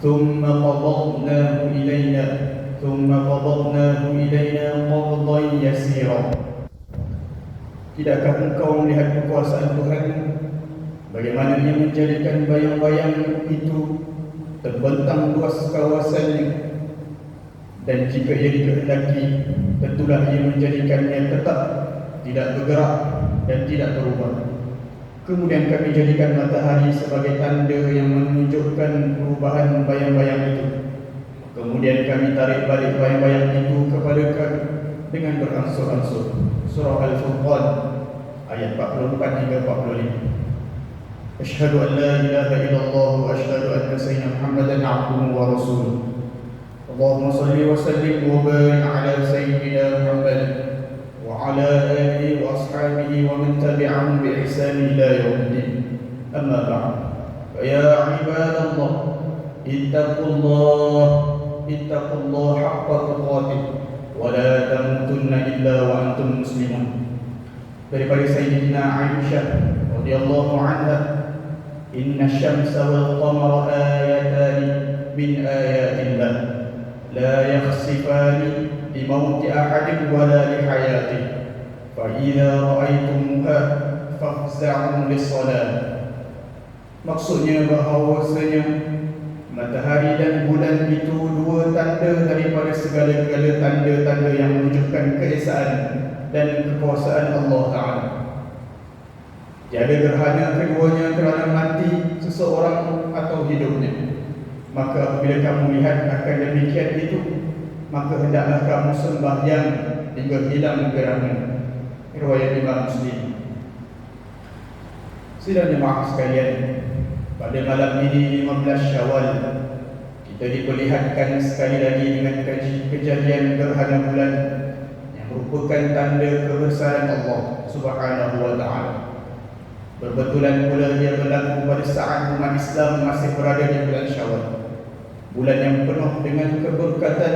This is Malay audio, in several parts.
ثم قبضناه إلينا قبضا يسيرا. Tidakkah engkau melihat kekuasaan Tuhan, bagaimana Ia menjadikan bayang-bayang itu terbentang luas kawasannya, dan jika Ia dikehendaki, tentulah Ia menjadikannya tetap, tidak bergerak dan tidak berubah. Kemudian kami jadikan matahari sebagai tanda yang menunjukkan perubahan bayang-bayang itu. Kemudian kami tarik balik bayang-bayang itu kepada kami dengan beransur-ansur. Surah Al-Furqan ayat 44 hingga 45. Asyhadu an la ilaha illallah wa asyhadu anna sayyidina Muhammadan abduhu wa rasuluh. Allahumma salli wa sallim wa barik ala sayyidina Muhammad wa ala alihi wa ashabihi wa man tabi'ahum bi ihsan ila yaumiddin. Amma ba'd. Fa ya ibadallah, ittaqullah haqqa tuqatih wa la tamutunna illa wa antum muslimun. Daripada Sayyidina Aisyah radhiyallahu anha, inna syamsa wal qamara ayatani min ayatillah la yakhsifani li mauti ahadin wa la li hayatih fa idza ra'aytumuha fafza'u lis-salat. Maksudnya bahawasanya matahari dan bulan itu dua tanda daripada segala-gala tanda-tanda yang menunjukkan keesaan dan kekuasaan Allah Ta'ala. Tiada gerhana keduanya kerana mati seseorang atau hidupnya. Maka apabila kamu lihat akan demikian itu, maka hendaklah kamu sembahyang hingga hilang gerhana. Riwayat Imam Muslim. Sidang jemaah sekalian, pada malam ini 15 Syawal, kita diperlihatkan sekali lagi dengan kejadian gerhana bulan yang merupakan tanda kebesaran Allah Subhanahu wa Ta'ala. Berbetulan pula ia berlaku pada saat umat Islam masih berada di bulan Syawal, bulan yang penuh dengan keberkatan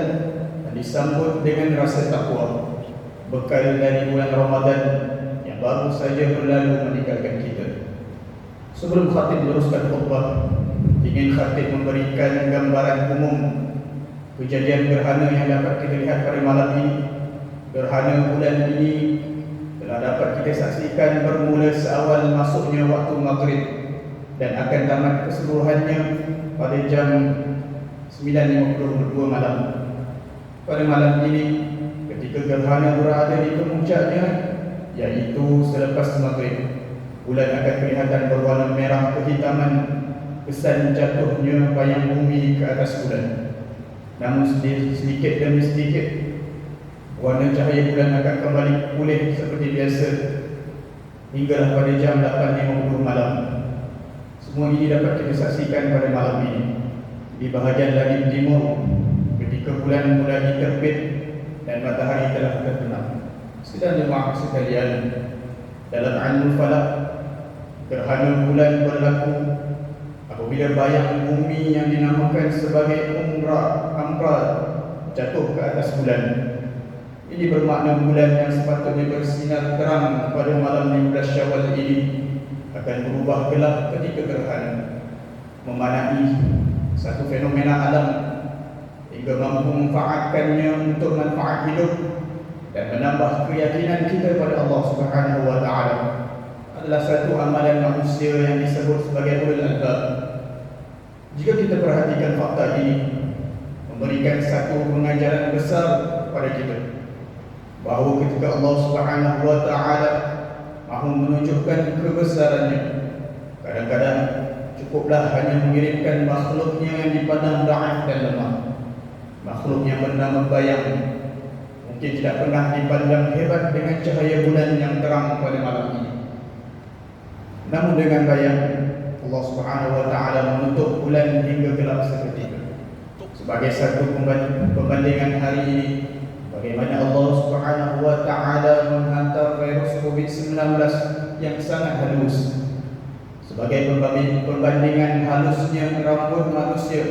dan disambut dengan rasa takwa, bekal dari bulan Ramadan yang baru saja berlalu meninggalkan kita. Sebelum khatib meneruskan khutbah, ingin khatib memberikan gambaran umum kejadian gerhana yang dapat kita lihat pada malam ini. Gerhana bulan ini telah dapat kita saksikan bermula seawal masuknya waktu maghrib dan akan tamat keseluruhannya pada jam 9.52 malam. Pada malam ini, ketika gerhana berada di kemuncaknya, yaitu selepas maghrib, bulan akan kelihatan berwarna merah kehitaman, kesan jatuhnya bayang bumi ke atas bulan. Namun sedikit demi sedikit, warna cahaya bulan akan kembali pulih seperti biasa hinggalah pada jam 8.50 malam. Semua ini dapat kita saksikan pada malam ini di bahagian langit timur, ketika bulan mulai terbit dan matahari telah terbenam. Sidang jemaah sekalian, dalam ilmu falak, gerhana bulan berlaku apabila bayang bumi yang dinamakan sebagai Amra jatuh ke atas bulan. Ini bermakna bulan yang sepatutnya bersinar terang pada malam 15 Syawal ini akan berubah gelap ketika gerhana, memanai satu fenomena alam hingga mampu memanfaatkannya untuk manfaat hidup dan menambah keyakinan kita pada Allah Subhanahu wa Ta'ala. Adalah satu amalan manusia yang disebut sebagai ulul albab. Jika kita perhatikan fakta ini, memberikan satu pengajaran besar kepada kita bahawa ketika Allah Subhanahu wa Ta'ala mahu menunjukkan kebesarannya, kadang-kadang cukuplah hanya mengirimkan makhluknya yang dipandang dhaif dan lemah, makhluk yang bernama bayang, mungkin tidak pernah dipandang hebat dengan cahaya bulan yang terang pada malam ini. Namun dengan bayang, Allah Subhanahu wa Ta'ala menutup bulan hingga gelap seketika. Sebagai satu pembandingan hari ini, bagaimana Allah Subhanahu wa Ta'ala menghantar virus COVID-19 yang sangat halus. Sebagai pembandingan halusnya rambut manusia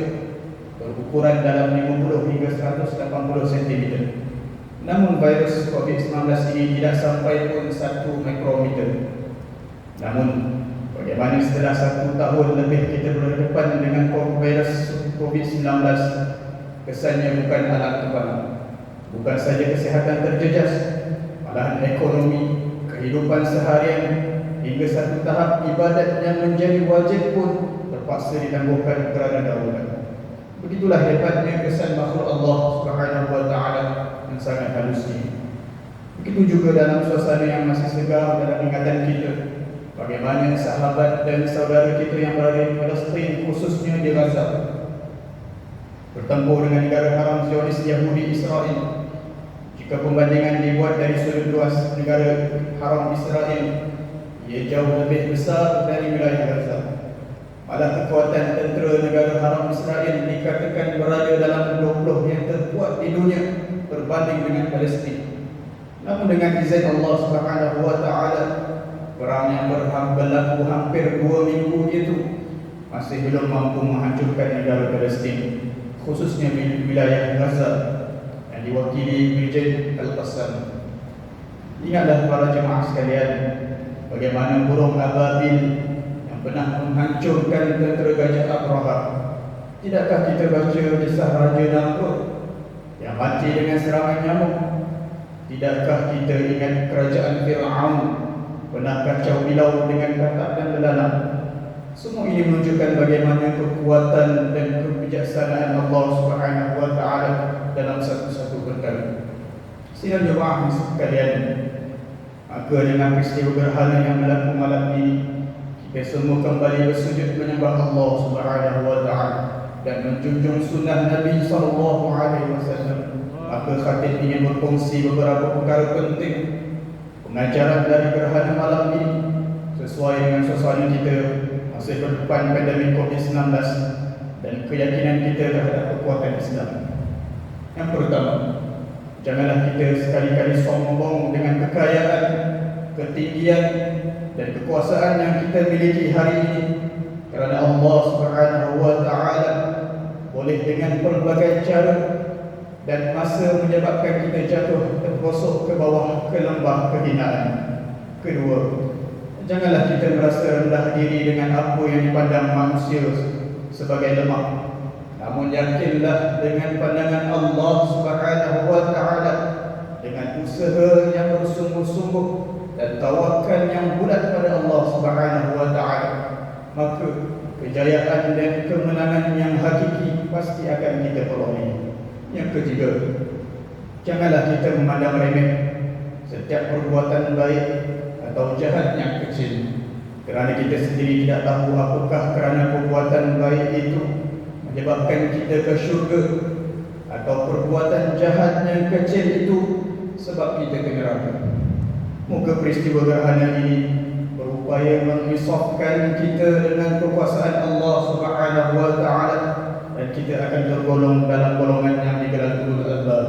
berukuran dalam 50 hingga 180 cm. Namun virus COVID-19 ini tidak sampai pun 1 mikrometer. Namun Bagaimana setelah 1 tahun lebih kita berhadapan dengan virus COVID-19, kesannya bukan alat kebal, bukan saja kesihatan terjejas, malahan ekonomi, kehidupan seharian, hingga satu tahap ibadat yang menjadi wajib pun terpaksa ditangguhkan kerana darurat. Begitulah hebatnya kesan makhluk Allah Subhanahu wa taala yang sangat halus ini. Begitu juga dalam suasana yang masih segar dalam ingatan kita, bagaimana sahabat dan saudara kita yang berada di Palestin, khususnya di Gaza, bertempur dengan negara haram Zionis Yahudi Israel. Jika pembandingan dibuat dari sudut luas negara haram Israel, ia jauh lebih besar dari wilayah Gaza. Malah kekuatan tentera negara haram Israel dikatakan berada dalam 20 yang terkuat di dunia berbanding dengan Palestin. Namun dengan izin Allah Subhanahu wa taala, perang yang berlaku hampir 2 minggu itu masih belum mampu menghancurkan negara Palestin, khususnya wilayah Gaza yang diwakili Brigjen Al-Qassam. Ingatlah para jemaah sekalian, bagaimana burung ababil pernah menghancurkan tentera Gajah Abraha. Tidakkah kita baca kisah Raja Namrud yang mati dengan serangan nyamuk? Tidakkah kita ingat kerajaan Fir'aun pernah kacau bilau dengan katak dan belalang? Semua ini menunjukkan bagaimana kekuatan dan kebijaksanaan Allah Subhanahu wa taala dalam satu-satu perkara. Sidang jemaah sekalian, maka dengan peristiwa gerhana yang berlaku malam ini, kita semua kembali bersujud menyembah Allah Subhanahu wa taala dan menjunjung sunnah Nabi sallallahu alaihi wasallam. Maka khatib ingin berkongsi beberapa perkara penting pengajaran dari gerhana malam ini sesuai dengan suasana kita masih berdepan pandemik COVID-19 dan keyakinan kita terhadap kekuatan Islam. Yang pertama, janganlah kita sekali-kali sombong dengan kekayaan, ketinggian dan kekuasaan yang kita miliki hari ini, kerana Allah Subhanahu wa taala boleh dengan pelbagai cara dan masa menyebabkan kita jatuh terperosok ke bawah ke lembah kehinaan. Kedua, janganlah kita merasa rendah diri dengan apa yang dipandang manusia sebagai lemah. Namun yakinlah dengan pandangan Allah Subhanahu wa taala, dengan usaha yang bersungguh-sungguh dan tawakal yang bulat pada Allah Subhanahu wa taala, maka kejayaan dan kemenangan yang hakiki pasti akan kita peroleh. Yang ketiga, janganlah kita memandang remeh setiap perbuatan baik atau jahat yang kecil, kerana kita sendiri tidak tahu apakah kerana perbuatan baik itu menyebabkan kita ke syurga, atau perbuatan jahat yang kecil itu sebab kita ke neraka. Moga peristiwa gerhana ini berupaya mengisafkan kita dengan kekuasaan Allah Subhanahu wa taala, dan kita akan tergolong dalam golongan yang digelar ulul albab.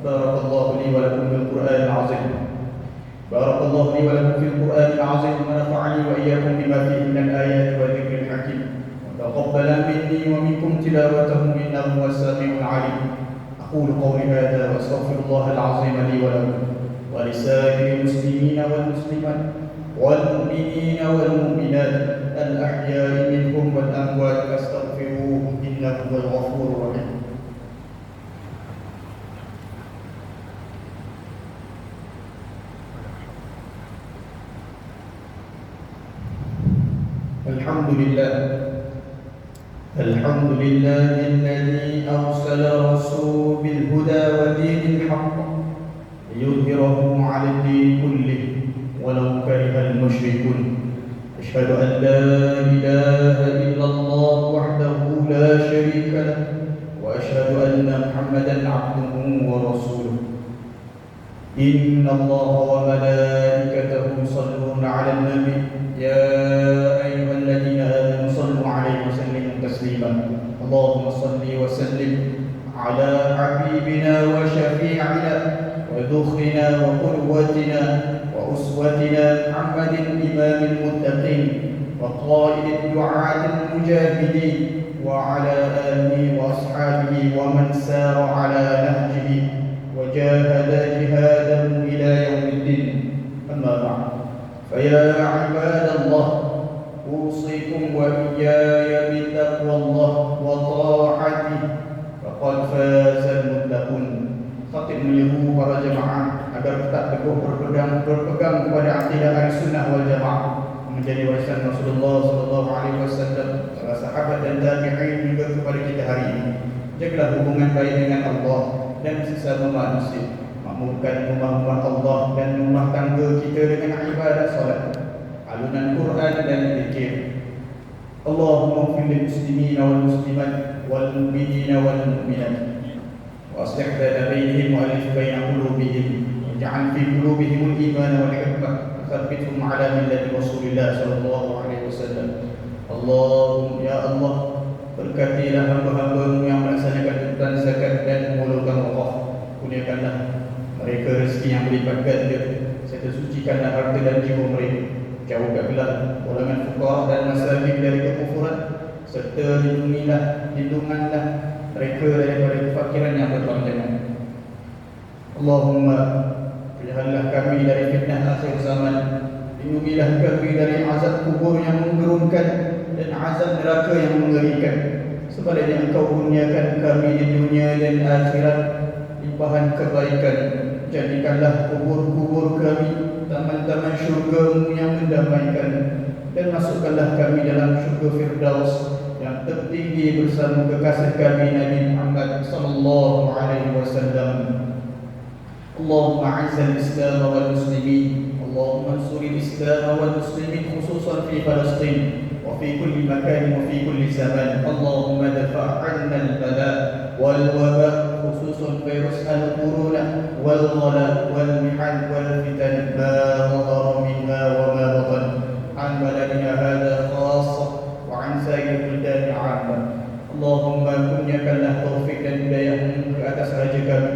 Barakallahu li wa lakum bil Qur'anil azim. Barakallahu li wa lakum fil Qur'anil azim wa nafa'ani wa iyyakum bima fihi min al-ayati wa dhikril hakim. Wa taqabbala minni wa minkum tilawatahu innahu was-sami'ul 'alim. Aqulu qawli hadha wa astaghfirullahal azim li wa lakum wa lisa'iril muslimina wal muslimat wal mu'minina wal mu'minat al-ahya'i minhum wal amwat fastaghfiruhu innahu huwal ghafurur rahim. الحمد لله الذي أرسل رسوله بالهدى ودين الحق ليظهره على الدين كله ولو كره المشركون. أشهد أن لا إله إلا الله وحده لا شريك له وأشهد أن محمدا عبده ورسوله. إن الله وملائكته يصلون على النبي يا أيها الذين آمنوا صلوا عليه وسلموا تسليما. اللهم صل وسلم على حبيبنا وشفيعنا ودخنا وقدوتنا وأسوتنا محمد إمام المتقين وقائد الدعاة المجاهدين وعلى آله وأصحابه ومن سار على نهجه وجاهد جهاده إلى يوم الدين. أما بعد، فيا عباد الله، أوصيكم وإياي بتقوى الله وطاعته فقد فاز المتقون. Khatib menyeru para jemaah agar tetap teguh berpegang kepada akidah Ahlussunnah wal Jamaah, menjadi warisan Rasulullah sallallahu alaihi wasallam, para sahabat dan tabi'in juga kepada kita hari ini. Jagalah hubungan baik dengan Allah dan sesama manusia. Makmurkan rumah-rumah Allah dan rumah tangga kita dengan ibadah salat, alunan Quran dan zikir. Allahumma ighfir lil muslimina wal muslimat wal mu'minina wal mu'minat وأصلح ذات بينهم وألف بين قلوبهم واجعل في قلوبهم الإيمان والحكمة وثبتهم على ملة رسول الله صلى الله عليه وسلم. Allahumma ya Allah, berkatilah hamba-hamba-Mu yang melaksanakan tuntutan zakat dan mengeluarkan wakaf. Kurniakanlah mereka rezeki yang berlipat ganda, serta sucikanlah harta dan jiwa mereka. Jauhkanlah golongan fuqara dan masakin dari kekufuran, serta lindunganlah mereka daripada kefakiran yang berpanjangan. Allahumma peliharalah kami dari fitnah akhir zaman, lindungilah kami dari azab kubur yang menggerunkan dan azab neraka yang mengerikan. Sebaliknya Engkau kurniakan kami di dunia dan akhirat limpahan kebaikan. Jadikanlah kubur-kubur kami taman-taman syurga-Mu yang mendamaikan, dan masukkanlah kami dalam syurga Firdaus yang tertinggi bersama kekasih kami Nabi Muhammad sallallahu alaihi wasallam. Allahumma a'izzal Islam wal muslimin, Allahumma ansuril Islam wal muslimin khususan fi Palestin wa fi kulli makan wa fi kulli zaman. Allahumma dafa' 'anna al-bala wal waba khususan virus al-corona wal ghala wal mihan wal fitan ma dhahara minha wa ma batan an baladina hadha khassa وعن سائر البلدان عامة. Allahumma kurniakanlah taufik dan hidayah-Mu ke atas raja kami,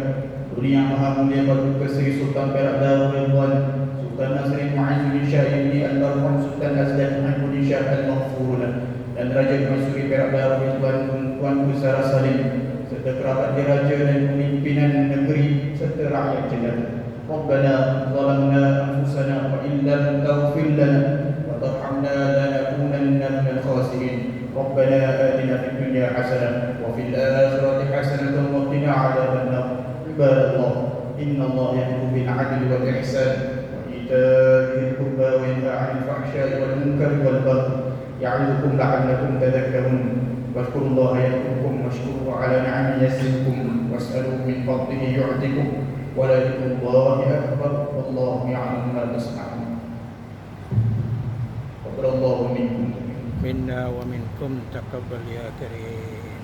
Duli Yang Maha Mulia Baginda Sri Sultan Perak Darul Ridwan, Sultan Nasrin Mu'izzuddin Shah Ibni Al-Marhum Sultan Azlan Mu'izzuddin Shah Al-Maghfur, dan Raja Permaisuri Perak Darul Ridwan Tuanku Sarah Salim, serta kerabat diraja dan pimpinan negeri serta rakyat jelata. Rabbana zalamna anfusana wa illam taghfir lana wa tarhamna lanakunanna minal khasirin. Rabbana atina fid dunya hasanah wa fil akhirati hasanah wa qina adzaban nar. Ibadallah, innallaha ya'muru bil 'adli wal ihsan wa itaa'il qurba wa yanha 'anil fahsya'i wal munkari wal baghi ya'idukum la'allakum tadhakkarun. Wadhkurullaha yadhkurkum washkuruhu 'ala ni'amihi yazidkum was'aluhu min fadlihi yu'tikum wa la dhikrullahi akbar wallahu ya'lamu ma tasna'un. Taqabbalallahu minkum minna wa minkum taqabbal ya karim.